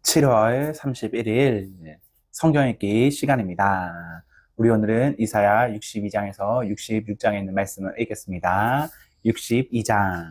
7월 31일 성경 읽기 시간입니다. 우리 오늘은 이사야 62장에서 66장에 있는 말씀을 읽겠습니다. 62장.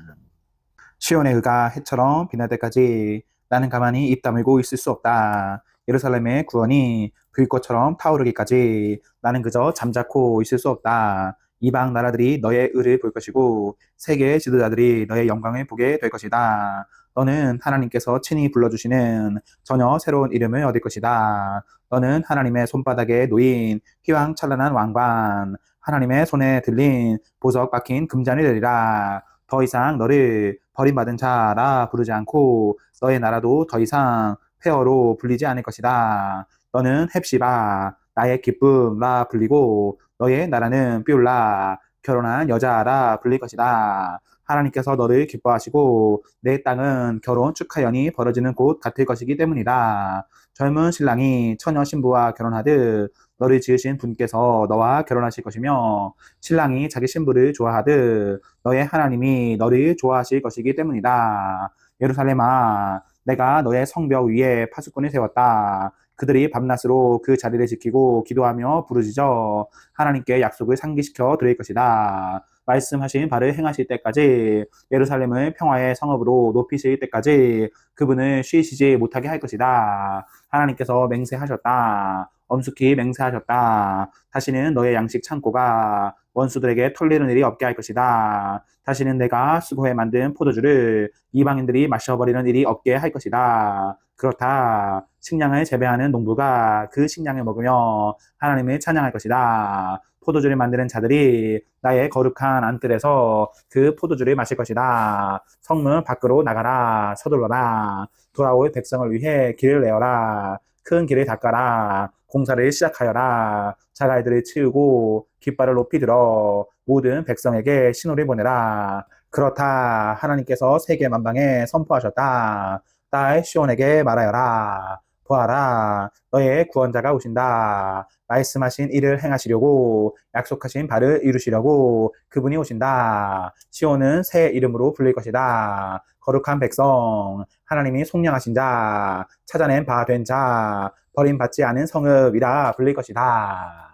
시온의 의가 해처럼 빛날 때까지 나는 가만히 입 다물고 있을 수 없다. 예루살렘의 구원이 불꽃처럼 타오르기까지 나는 그저 잠자코 있을 수 없다. 이방 나라들이 너의 의를 볼 것이고 세계의 지도자들이 너의 영광을 보게 될 것이다. 너는 하나님께서 친히 불러주시는 전혀 새로운 이름을 얻을 것이다. 너는 하나님의 손바닥에 놓인 휘황찬란한 왕관, 하나님의 손에 들린 보석 박힌 금잔이 되리라. 더 이상 너를 버림받은 자라 부르지 않고 너의 나라도 더 이상 폐허로 불리지 않을 것이다. 너는 헵시바, 나의 기쁨라 불리고 너의 나라는 뷸라, 결혼한 여자라 불릴 것이다. 하나님께서 너를 기뻐하시고 내 땅은 결혼 축하연이 벌어지는 곳 같을 것이기 때문이다. 젊은 신랑이 처녀 신부와 결혼하듯 너를 지으신 분께서 너와 결혼하실 것이며 신랑이 자기 신부를 좋아하듯 너의 하나님이 너를 좋아하실 것이기 때문이다. 예루살렘아, 내가 너의 성벽 위에 파수꾼을 세웠다. 그들이 밤낮으로 그 자리를 지키고 기도하며 부르짖어 하나님께 약속을 상기시켜 드릴 것이다. 말씀하신 바를 행하실 때까지 예루살렘을 평화의 성읍으로 높이실 때까지 그분을 쉬시지 못하게 할 것이다. 하나님께서 맹세하셨다. 엄숙히 맹세하셨다. 다시는 너의 양식 창고가 원수들에게 털리는 일이 없게 할 것이다. 다시는 내가 수고해 만든 포도주를 이방인들이 마셔버리는 일이 없게 할 것이다. 그렇다. 식량을 재배하는 농부가 그 식량을 먹으며 하나님을 찬양할 것이다. 포도주를 만드는 자들이 나의 거룩한 안뜰에서 그 포도주를 마실 것이다. 성문 밖으로 나가라. 서둘러라. 돌아올 백성을 위해 길을 내어라. 큰 길을 닦아라. 공사를 시작하여라. 자갈들을 치우고 깃발을 높이 들어 모든 백성에게 신호를 보내라. 그렇다. 하나님께서 세계 만방에 선포하셨다. 딸 시온에게 말하여라. 보아라. 너의 구원자가 오신다. 말씀하신 일을 행하시려고 약속하신 바를 이루시려고 그분이 오신다. 시온은 새 이름으로 불릴 것이다. 거룩한 백성, 하나님이 속량하신 자, 찾아낸 바 된 자, 버림받지 않은 성읍이라 불릴 것이다.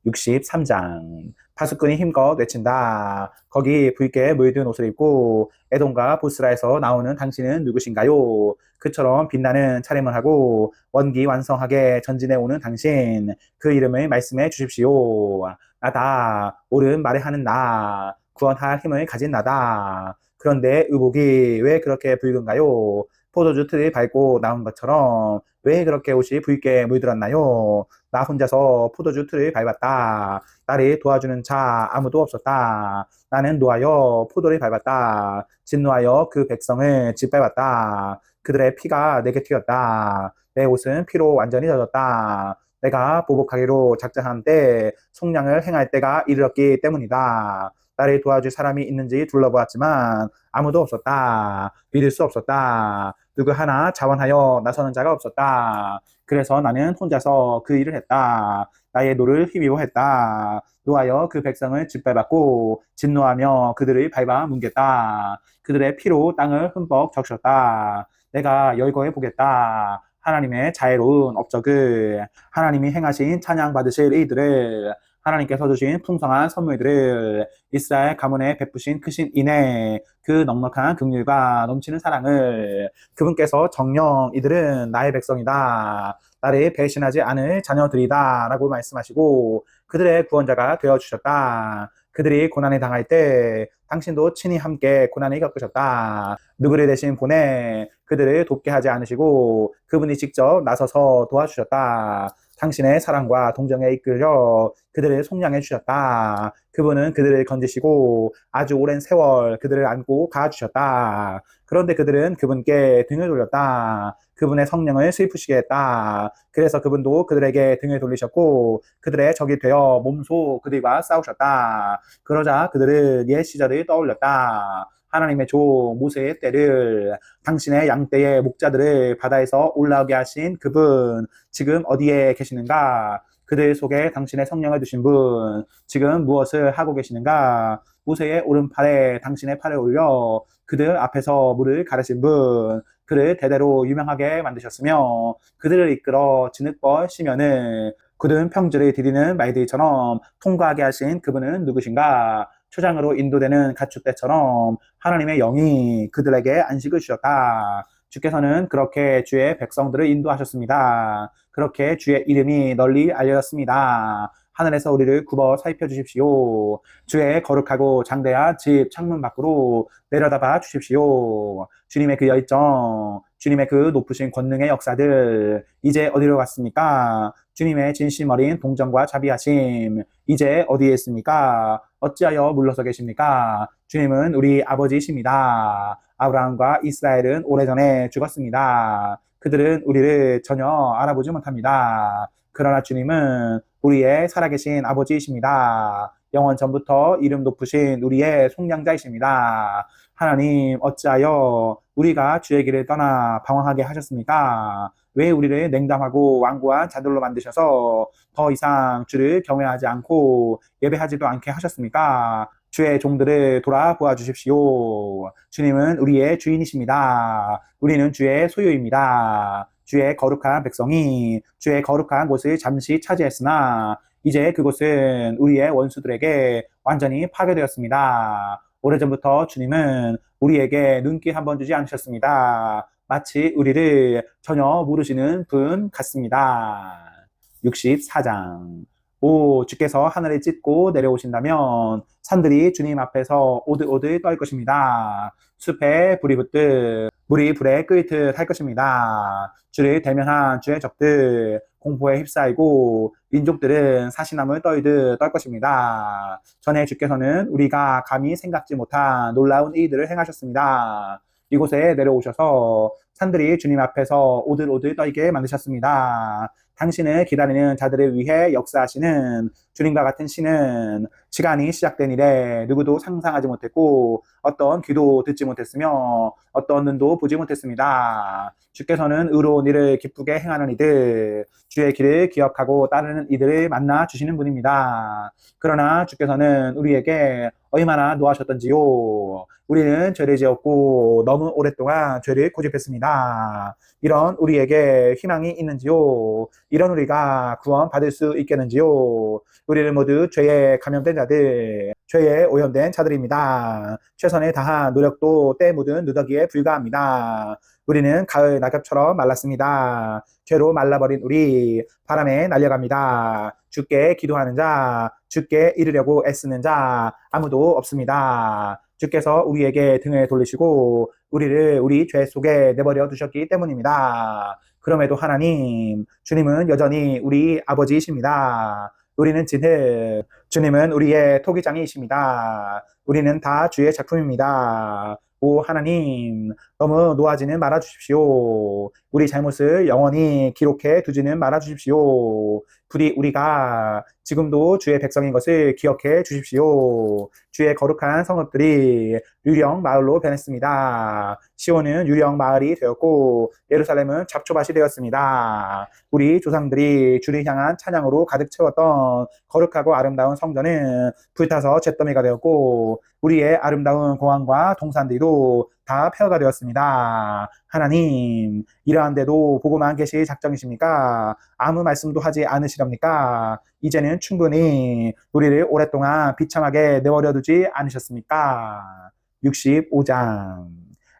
63장. 파수꾼이 힘껏 외친다. 거기 붉게 물든 옷을 입고 에돔과 보스라에서 나오는 당신은 누구신가요? 그처럼 빛나는 차림을 하고 원기완성하게 전진해 오는 당신, 그 이름을 말씀해 주십시오. 나다. 옳은 말을 하는 나. 구원할 힘을 가진 나다. 그런데 의복이 왜 그렇게 붉은가요? 포도주 틀을 밟고 나온 것처럼 왜 그렇게 옷이 붉게 물들었나요? 나 혼자서 포도주 틀을 밟았다. 나를 도와주는 자 아무도 없었다. 나는 노하여 포도를 밟았다. 진노하여 그 백성을 짓밟았다. 그들의 피가 내게 튀었다. 내 옷은 피로 완전히 젖었다. 내가 보복하기로 작정한 때 속량을 행할 때가 이르렀기 때문이다. 나를 도와줄 사람이 있는지 둘러보았지만 아무도 없었다. 믿을 수 없었다. 누구 하나 자원하여 나서는 자가 없었다. 그래서 나는 혼자서 그 일을 했다. 나의 노를 힘입어 했다. 노하여 그 백성을 짓밟았고 진노하며 그들을 밟아 뭉갰다. 그들의 피로 땅을 흠뻑 적셨다. 내가 열거해 보겠다. 하나님의 자애로운 업적을, 하나님이 행하신 찬양 받으실 이들을, 하나님께서 주신 풍성한 선물들을, 이스라엘 가문에 베푸신 크신 인애, 그 넉넉한 긍휼과 넘치는 사랑을, 그분께서 정녕 이들은 나의 백성이다. 나를 배신하지 않을 자녀들이다. 라고 말씀하시고 그들의 구원자가 되어주셨다. 그들이 고난에 당할 때 당신도 친히 함께 고난을 겪으셨다. 누구를 대신 보내 그들을 돕게 하지 않으시고 그분이 직접 나서서 도와주셨다. 당신의 사랑과 동정에 이끌려 그들을 속량해 주셨다. 그분은 그들을 건지시고 아주 오랜 세월 그들을 안고 가주셨다. 그런데 그들은 그분께 등을 돌렸다. 그분의 성령을 슬프시게 했다. 그래서 그분도 그들에게 등을 돌리셨고 그들의 적이 되어 몸소 그들과 싸우셨다. 그러자 그들은 옛 시절을 떠올렸다. 하나님의 종 모세의 때를, 당신의 양떼의 목자들을 바다에서 올라오게 하신 그분, 지금 어디에 계시는가? 그들 속에 당신의 성령을 두신 분, 지금 무엇을 하고 계시는가? 모세의 오른팔에 당신의 팔을 올려 그들 앞에서 물을 가르신 분, 그를 대대로 유명하게 만드셨으며 그들을 이끌어 진흙벌 시면을 굳은 평지를 디디는 말들처럼 통과하게 하신 그분은 누구신가? 초장으로 인도되는 가축대처럼 하나님의 영이 그들에게 안식을 주셨다. 주께서는 그렇게 주의 백성들을 인도하셨습니다. 그렇게 주의 이름이 널리 알려졌습니다. 하늘에서 우리를 굽어 살펴 주십시오. 주의 거룩하고 장대한 집 창문 밖으로 내려다봐 주십시오. 주님의 그 열정, 주님의 그 높으신 권능의 역사들 이제 어디로 갔습니까? 주님의 진심 어린 동정과 자비하심 이제 어디에 있습니까? 어찌하여 물러서 계십니까? 주님은 우리 아버지이십니다. 아브라함과 이스라엘은 오래전에 죽었습니다. 그들은 우리를 전혀 알아보지 못합니다. 그러나 주님은 우리의 살아계신 아버지이십니다. 영원 전부터 이름 높으신 우리의 속량자이십니다. 하나님 어찌하여 우리가 주의 길을 떠나 방황하게 하셨습니까? 왜 우리를 냉담하고 완고한 자들로 만드셔서 더 이상 주를 경외하지 않고 예배하지도 않게 하셨습니까? 주의 종들을 돌아보아 주십시오. 주님은 우리의 주인이십니다. 우리는 주의 소유입니다. 주의 거룩한 백성이 주의 거룩한 곳을 잠시 차지했으나 이제 그곳은 우리의 원수들에게 완전히 파괴되었습니다. 오래전부터 주님은 우리에게 눈길 한번 주지 않으셨습니다. 마치 우리를 전혀 모르시는 분 같습니다. 64장. 오, 주께서 하늘을 찢고 내려오신다면 산들이 주님 앞에서 오들오들 떨 것입니다. 숲에 불이 붙듯 물이 불에 끓듯 할 것입니다. 주를 대면한 주의 적들 공포에 휩싸이고 민족들은 사시나물 떨듯 떨 것입니다. 전에 주께서는 우리가 감히 생각지 못한 놀라운 일들을 행하셨습니다. 이곳에 내려오셔서 산들이 주님 앞에서 오들오들 떨게 만드셨습니다. 당신을 기다리는 자들을 위해 역사하시는 주님과 같은 신은 시간이 시작된 이래 누구도 상상하지 못했고 어떤 귀도 듣지 못했으며 어떤 눈도 보지 못했습니다. 주께서는 의로운 일을 기쁘게 행하는 이들, 주의 길을 기억하고 따르는 이들을 만나 주시는 분입니다. 그러나 주께서는 우리에게 얼마나 노하셨던지요. 우리는 죄를 지었고 너무 오랫동안 죄를 고집했습니다. 이런 우리에게 희망이 있는지요? 이런 우리가 구원 받을 수 있겠는지요? 우리는 모두 죄에 감염된 자들, 죄에 오염된 자들입니다. 최선을 다한 노력도 때 묻은 누더기에 불과합니다. 우리는 가을 낙엽처럼 말랐습니다. 죄로 말라버린 우리 바람에 날려갑니다. 주께 기도하는 자, 주께 이르려고 애쓰는 자 아무도 없습니다. 주께서 우리에게 등을 돌리시고 우리를 우리 죄 속에 내버려 두셨기 때문입니다. 그럼에도 하나님, 주님은 여전히 우리 아버지이십니다. 우리는 진흙, 주님은 우리의 토기장이십니다. 우리는 다 주의 작품입니다. 오 하나님, 너무 놓아지는 말아 주십시오. 우리 잘못을 영원히 기록해 두지는 말아 주십시오. 부디 우리가 지금도 주의 백성인 것을 기억해 주십시오. 주의 거룩한 성읍들이 유령 마을로 변했습니다. 시온은 유령 마을이 되었고 예루살렘은 잡초밭이 되었습니다. 우리 조상들이 주를 향한 찬양으로 가득 채웠던 거룩하고 아름다운 성전은 불타서 잿더미가 되었고 우리의 아름다운 공항과 동산들도 다 폐허가 되었습니다. 하나님, 이러한데도 보고만 계실 작정이십니까? 아무 말씀도 하지 않으시렵니까? 이제는 충분히 우리를 오랫동안 비참하게 내버려 두지 않으셨습니까? 65장.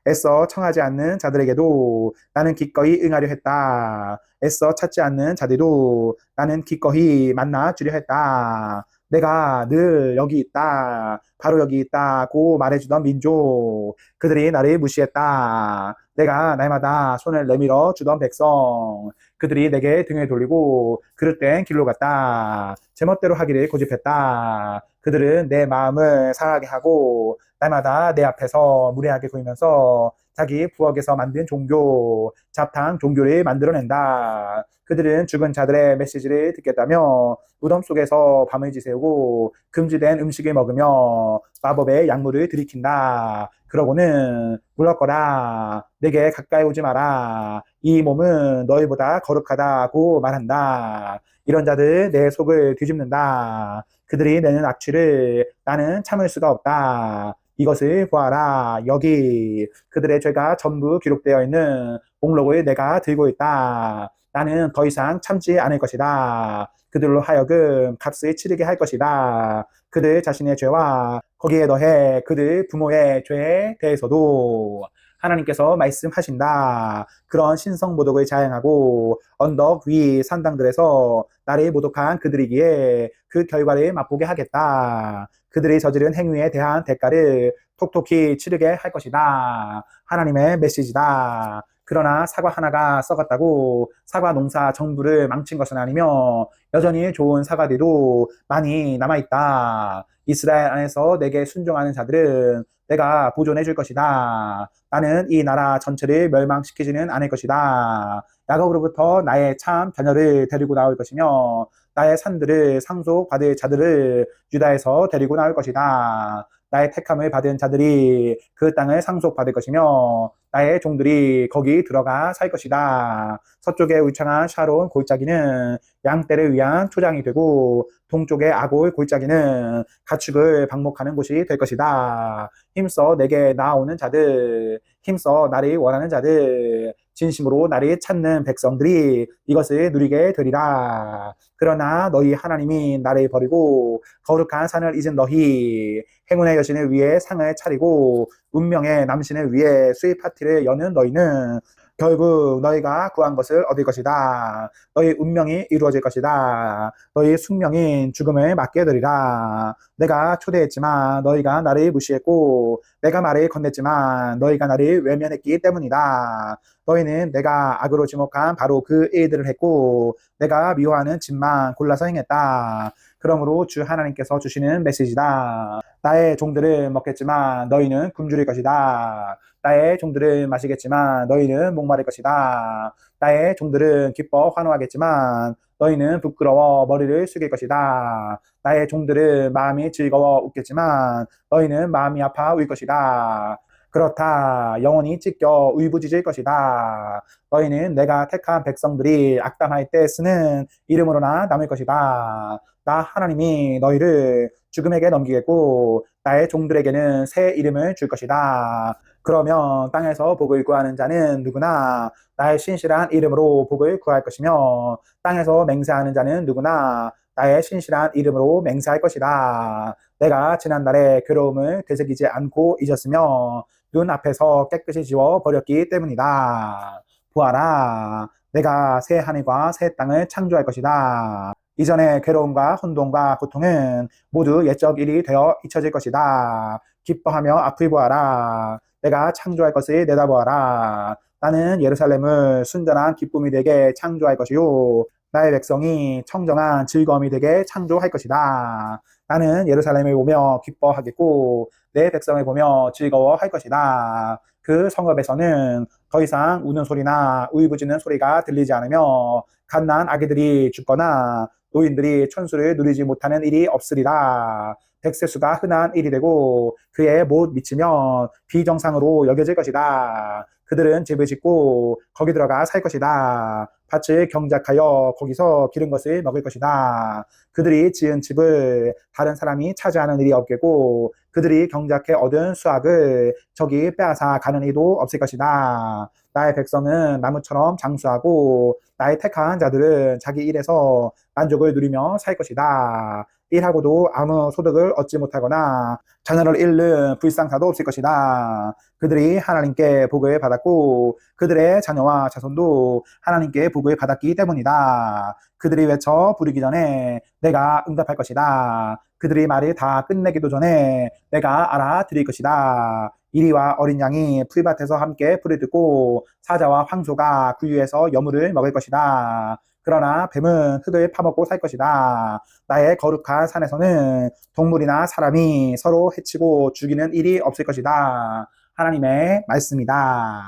애써 청하지 않는 자들에게도 나는 기꺼이 응하려 했다. 애써 찾지 않는 자들도 나는 기꺼이 만나 주려 했다. 내가 늘 여기 있다. 바로 여기 있다고 말해주던 민족. 그들이 나를 무시했다. 내가 날마다 손을 내밀어 주던 백성. 그들이 내게 등을 돌리고 그릇된 길로 갔다. 제멋대로 하기를 고집했다. 그들은 내 마음을 상하게 하고 날마다 내 앞에서 무례하게 구이면서 자기 부엌에서 만든 종교, 잡탕 종교를 만들어낸다. 그들은 죽은 자들의 메시지를 듣겠다며 무덤 속에서 밤을 지새우고 금지된 음식을 먹으며 마법의 약물을 들이킨다. 그러고는 물러거라. 내게 가까이 오지 마라. 이 몸은 너희보다 거룩하다고 말한다. 이런 자들 내 속을 뒤집는다. 그들이 내는 악취를 나는 참을 수가 없다. 이것을 보아라. 여기 그들의 죄가 전부 기록되어 있는 목록을 내가 들고 있다. 나는 더 이상 참지 않을 것이다. 그들로 하여금 값을 치르게 할 것이다. 그들 자신의 죄와 거기에 더해 그들 부모의 죄에 대해서도 하나님께서 말씀하신다. 그런 신성모독을 자행하고 언덕 위 산당들에서 나를 모독한 그들이기에 그 결과를 맛보게 하겠다. 그들이 저지른 행위에 대한 대가를 톡톡히 치르게 할 것이다. 하나님의 메시지다. 그러나 사과 하나가 썩었다고 사과 농사 전부를 망친 것은 아니며 여전히 좋은 사과들도 많이 남아있다. 이스라엘 안에서 내게 순종하는 자들은 내가 보존해 줄 것이다. 나는 이 나라 전체를 멸망시키지는 않을 것이다. 야곱으로부터 나의 참 자녀를 데리고 나올 것이며 나의 산들을 상속받을 자들을 유다에서 데리고 나올 것이다. 나의 택함을 받은 자들이 그 땅을 상속받을 것이며 나의 종들이 거기 들어가 살 것이다. 서쪽에 울창한 샤론 골짜기는 양떼를 위한 초장이 되고 동쪽의 아골 골짜기는 가축을 방목하는 곳이 될 것이다. 힘써 내게 나아오는 자들, 힘써 나를 원하는 자들, 진심으로 나를 찾는 백성들이 이것을 누리게 되리라. 그러나 너희 하나님이 나를 버리고 거룩한 산을 잊은 너희, 행운의 여신을 위해 상을 차리고 운명의 남신을 위해 수입 파티를 여는 너희는 결국 너희가 구한 것을 얻을 것이다. 너희 운명이 이루어질 것이다. 너희 숙명인 죽음을 맞게 되리라. 내가 초대했지만 너희가 나를 무시했고 내가 말을 건넸지만 너희가 나를 외면했기 때문이다. 너희는 내가 악으로 지목한 바로 그 일들을 했고 내가 미워하는 짓만 골라서 행했다. 그러므로 주 하나님께서 주시는 메시지다. 나의 종들은 먹겠지만 너희는 굶주릴 것이다. 나의 종들은 마시겠지만 너희는 목마를 것이다. 나의 종들은 기뻐 환호하겠지만 너희는 부끄러워 머리를 숙일 것이다. 나의 종들은 마음이 즐거워 웃겠지만 너희는 마음이 아파 울 것이다. 그렇다. 영혼이 찢겨 울부짖을 것이다. 너희는 내가 택한 백성들이 악담할 때 쓰는 이름으로나 남을 것이다. 나 하나님이 너희를 죽음에게 넘기겠고 나의 종들에게는 새 이름을 줄 것이다. 그러면 땅에서 복을 구하는 자는 누구나 나의 신실한 이름으로 복을 구할 것이며 땅에서 맹세하는 자는 누구나 나의 신실한 이름으로 맹세할 것이다. 내가 지난날의 괴로움을 되새기지 않고 잊었으며 눈 앞에서 깨끗이 지워 버렸기 때문이다. 보아라, 내가 새 하늘과 새 땅을 창조할 것이다. 이전의 괴로움과 혼돈과 고통은 모두 옛적 일이 되어 잊혀질 것이다. 기뻐하며 앞을 보아라. 내가 창조할 것을 내다보아라. 나는 예루살렘을 순전한 기쁨이 되게 창조할 것이요 나의 백성이 청정한 즐거움이 되게 창조할 것이다. 나는 예루살렘을 보며 기뻐하겠고 내 백성을 보며 즐거워할 것이다. 그 성읍에서는 더 이상 우는 소리나 울부짖는 소리가 들리지 않으며 갓난 아기들이 죽거나 노인들이 천수를 누리지 못하는 일이 없으리라. 백세수가 흔한 일이 되고 그에 못 미치면 비정상으로 여겨질 것이다. 그들은 집을 짓고 거기 들어가 살 것이다. 밭을 경작하여 거기서 기른 것을 먹을 것이다. 그들이 지은 집을 다른 사람이 차지하는 일이 없겠고 그들이 경작해 얻은 수확을 적이 빼앗아 가는 일도 없을 것이다. 나의 백성은 나무처럼 장수하고 나의 택한 자들은 자기 일에서 만족을 누리며 살 것이다. 일하고도 아무 소득을 얻지 못하거나 자녀를 잃는 불상사도 없을 것이다. 그들이 하나님께 복을 받았고 그들의 자녀와 자손도 하나님께 복을 받았기 때문이다. 그들이 외쳐 부르기 전에 내가 응답할 것이다. 그들이 말을 다 끝내기도 전에 내가 알아드릴 것이다. 이리와 어린 양이 풀밭에서 함께 풀을 뜯고 사자와 황소가 구유에서 여물을 먹을 것이다. 그러나 뱀은 흙을 파먹고 살 것이다. 나의 거룩한 산에서는 동물이나 사람이 서로 해치고 죽이는 일이 없을 것이다. 하나님의 말씀이다.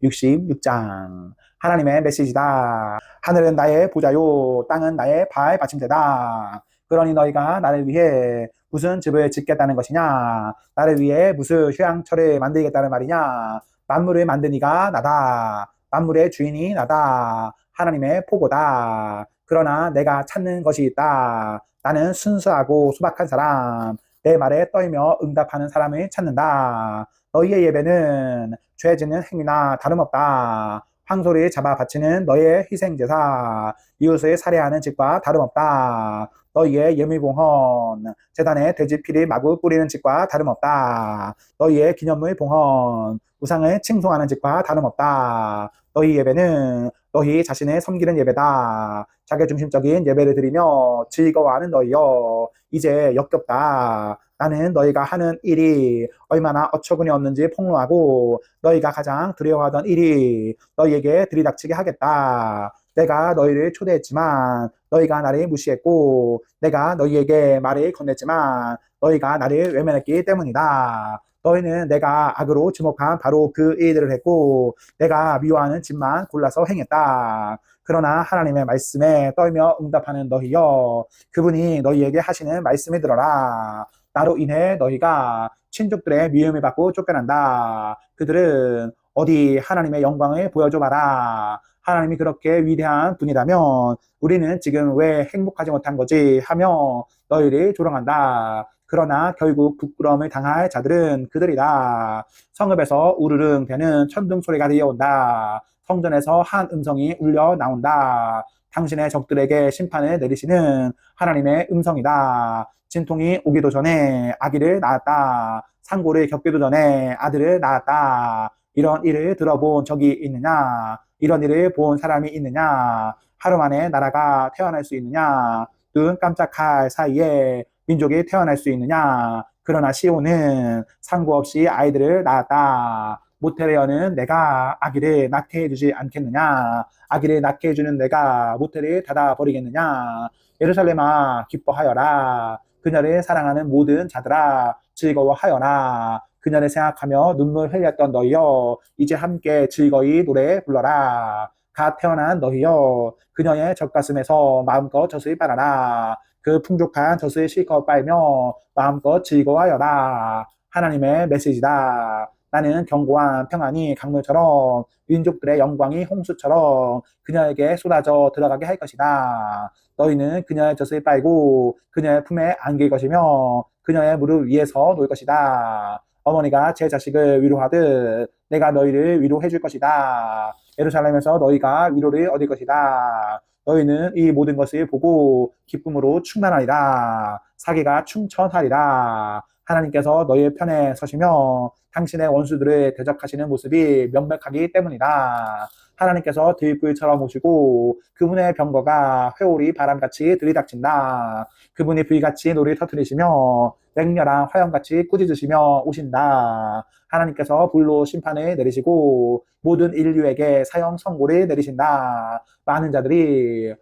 66장 하나님의 메시지다. 하늘은 나의 보좌요 땅은 나의 발 받침대다. 그러니 너희가 나를 위해 무슨 집을 짓겠다는 것이냐? 나를 위해 무슨 휴양처를 만들겠다는 말이냐? 만물을 만든 이가 나다. 만물의 주인이 나다. 하나님의 포고다. 그러나 내가 찾는 것이 있다. 나는 순수하고 소박한 사람. 내 말에 떨며 응답하는 사람을 찾는다. 너희의 예배는 죄 짓는 행위나 다름없다. 황소를 잡아 바치는 너희의 희생제사, 이웃을 살해하는 짓과 다름없다. 너희의 예물봉헌, 제단에 돼지 피를 마구 뿌리는 짓과 다름없다. 너희의 기념물 봉헌, 우상을 칭송하는 짓과 다름없다. 너희 예배는 너희 자신을 섬기는 예배다. 자기중심적인 예배를 드리며 즐거워하는 너희여, 이제 역겹다. 나는 너희가 하는 일이 얼마나 어처구니 없는지 폭로하고 너희가 가장 두려워하던 일이 너희에게 들이닥치게 하겠다. 내가 너희를 초대했지만 너희가 나를 무시했고 내가 너희에게 말을 건넸지만 너희가 나를 외면했기 때문이다. 너희는 내가 악으로 지목한 바로 그 일들을 했고 내가 미워하는 짓만 골라서 행했다. 그러나 하나님의 말씀에 떨며 응답하는 너희여, 그분이 너희에게 하시는 말씀을 들어라. 나로 인해 너희가 친족들의 미움을 받고 쫓겨난다. 그들은 어디 하나님의 영광을 보여줘 봐라. 하나님이 그렇게 위대한 분이라면 우리는 지금 왜 행복하지 못한 거지 하며 너희를 조롱한다. 그러나 결국 부끄러움을 당할 자들은 그들이다. 성읍에서 우르릉 대는 천둥 소리가 들려온다. 성전에서 한 음성이 울려 나온다. 당신의 적들에게 심판을 내리시는 하나님의 음성이다. 진통이 오기도 전에 아기를 낳았다. 상고를 겪기도 전에 아들을 낳았다. 이런 일을 들어본 적이 있느냐? 이런 일을 본 사람이 있느냐? 하루 만에 나라가 태어날 수 있느냐? 눈 깜짝할 사이에 민족이 태어날 수 있느냐? 그러나 시온은 상고 없이 아이들을 낳았다. 모태레어는 내가 아기를 낳게 해주지 않겠느냐? 아기를 낳게 해주는 내가 모태를 닫아버리겠느냐? 예루살렘아 기뻐하여라. 그녀를 사랑하는 모든 자들아 즐거워하여라. 그녀를 생각하며 눈물 흘렸던 너희여, 이제 함께 즐거이 노래 불러라. 갓 태어난 너희여, 그녀의 젖가슴에서 마음껏 젖을 빨아라. 그 풍족한 젖을 실컷 빨며 마음껏 즐거워하여라. 하나님의 메시지다. 나는 견고한 평안이 강물처럼 민족들의 영광이 홍수처럼 그녀에게 쏟아져 들어가게 할 것이다. 너희는 그녀의 젖을 빨고 그녀의 품에 안길 것이며 그녀의 무릎 위에서 놓을 것이다. 어머니가 제 자식을 위로하듯 내가 너희를 위로해 줄 것이다. 예루살렘에서 너희가 위로를 얻을 것이다. 너희는 이 모든 것을 보고 기쁨으로 충만하리라. 사기가 충천하리라. 하나님께서 너희의 편에 서시며 당신의 원수들을 대적하시는 모습이 명백하기 때문이다. 하나님께서 들불처럼 오시고 그분의 병거가 회오리 바람같이 들이닥친다. 그분이 불같이 노를 터뜨리시며 맹렬한 화염같이 꾸짖으시며 오신다. 하나님께서 불로 심판을 내리시고 모든 인류에게 사형 선고를 내리신다. 많은 자들이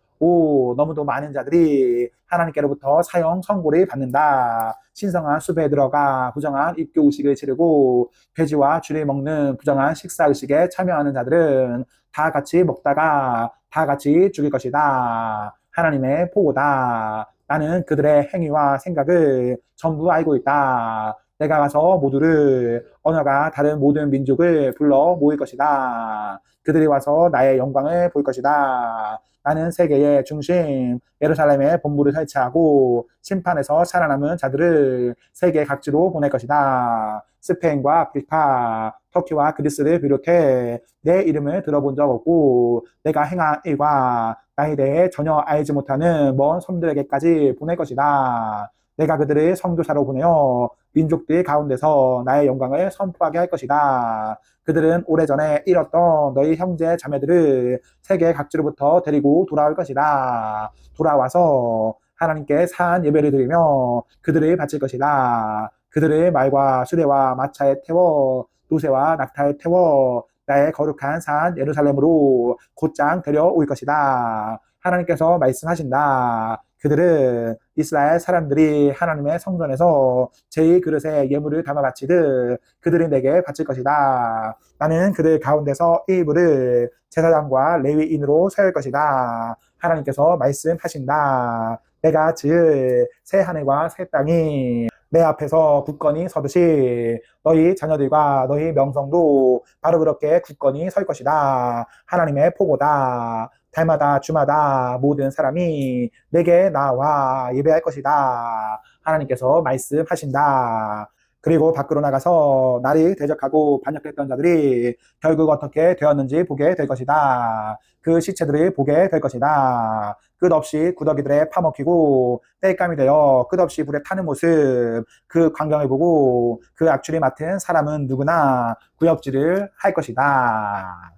너무도 많은 자들이 하나님께로부터 사형 선고를 받는다. 신성한 숲에 들어가 부정한 입교 의식을 치르고 돼지와 쥐를 먹는 부정한 식사 의식에 참여하는 자들은 다 같이 먹다가 다 같이 죽일 것이다. 하나님의 보고다. 나는 그들의 행위와 생각을 전부 알고 있다. 내가 가서 모두를 언어가 다른 모든 민족을 불러 모일 것이다. 그들이 와서 나의 영광을 볼 것이다. 나는 세계의 중심 예루살렘에 본부를 설치하고 심판에서 살아남은 자들을 세계 각지로 보낼 것이다. 스페인과 아프리카, 터키와 그리스를 비롯해 내 이름을 들어본 적 없고 내가 행한 일과 나에 대해 전혀 알지 못하는 먼 섬들에게까지 보낼 것이다. 내가 그들을 선교사로 보내어 민족들 가운데서 나의 영광을 선포하게 할 것이다. 그들은 오래전에 잃었던 너희 형제 자매들을 세계 각지로부터 데리고 돌아올 것이다. 돌아와서 하나님께 산 예배를 드리며 그들을 바칠 것이다. 그들을 말과 수레와 마차에 태워 노새와 낙타에 태워 나의 거룩한 산 예루살렘으로 곧장 데려올 것이다. 하나님께서 말씀하신다. 그들은 이스라엘 사람들이 하나님의 성전에서 제2그릇에 예물을 담아 바치듯 그들이 내게 바칠 것이다. 나는 그들 가운데서 일부를 제사장과 레위인으로 세울 것이다. 하나님께서 말씀하신다. 내가 지을 새 하늘과 새 땅이 내 앞에서 굳건히 서듯이 너희 자녀들과 너희 명성도 바로 그렇게 굳건히 설 것이다. 하나님의 포고다. 달마다 주마다 모든 사람이 내게 나와 예배할 것이다. 하나님께서 말씀하신다. 그리고 밖으로 나가서 나를 대적하고 반역했던 자들이 결국 어떻게 되었는지 보게 될 것이다. 그 시체들을 보게 될 것이다. 끝없이 구더기들에 파먹히고 땔감이 되어 끝없이 불에 타는 모습, 그 광경을 보고 그 악취를 맡은 사람은 누구나 구역질을 할 것이다.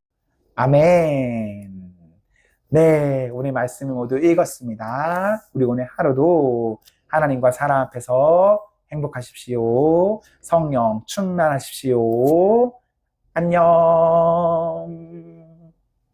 아멘. 네, 오늘 말씀을 모두 읽었습니다. 우리 오늘 하루도 하나님과 사람 앞에서 행복하십시오. 성령 충만하십시오. 안녕.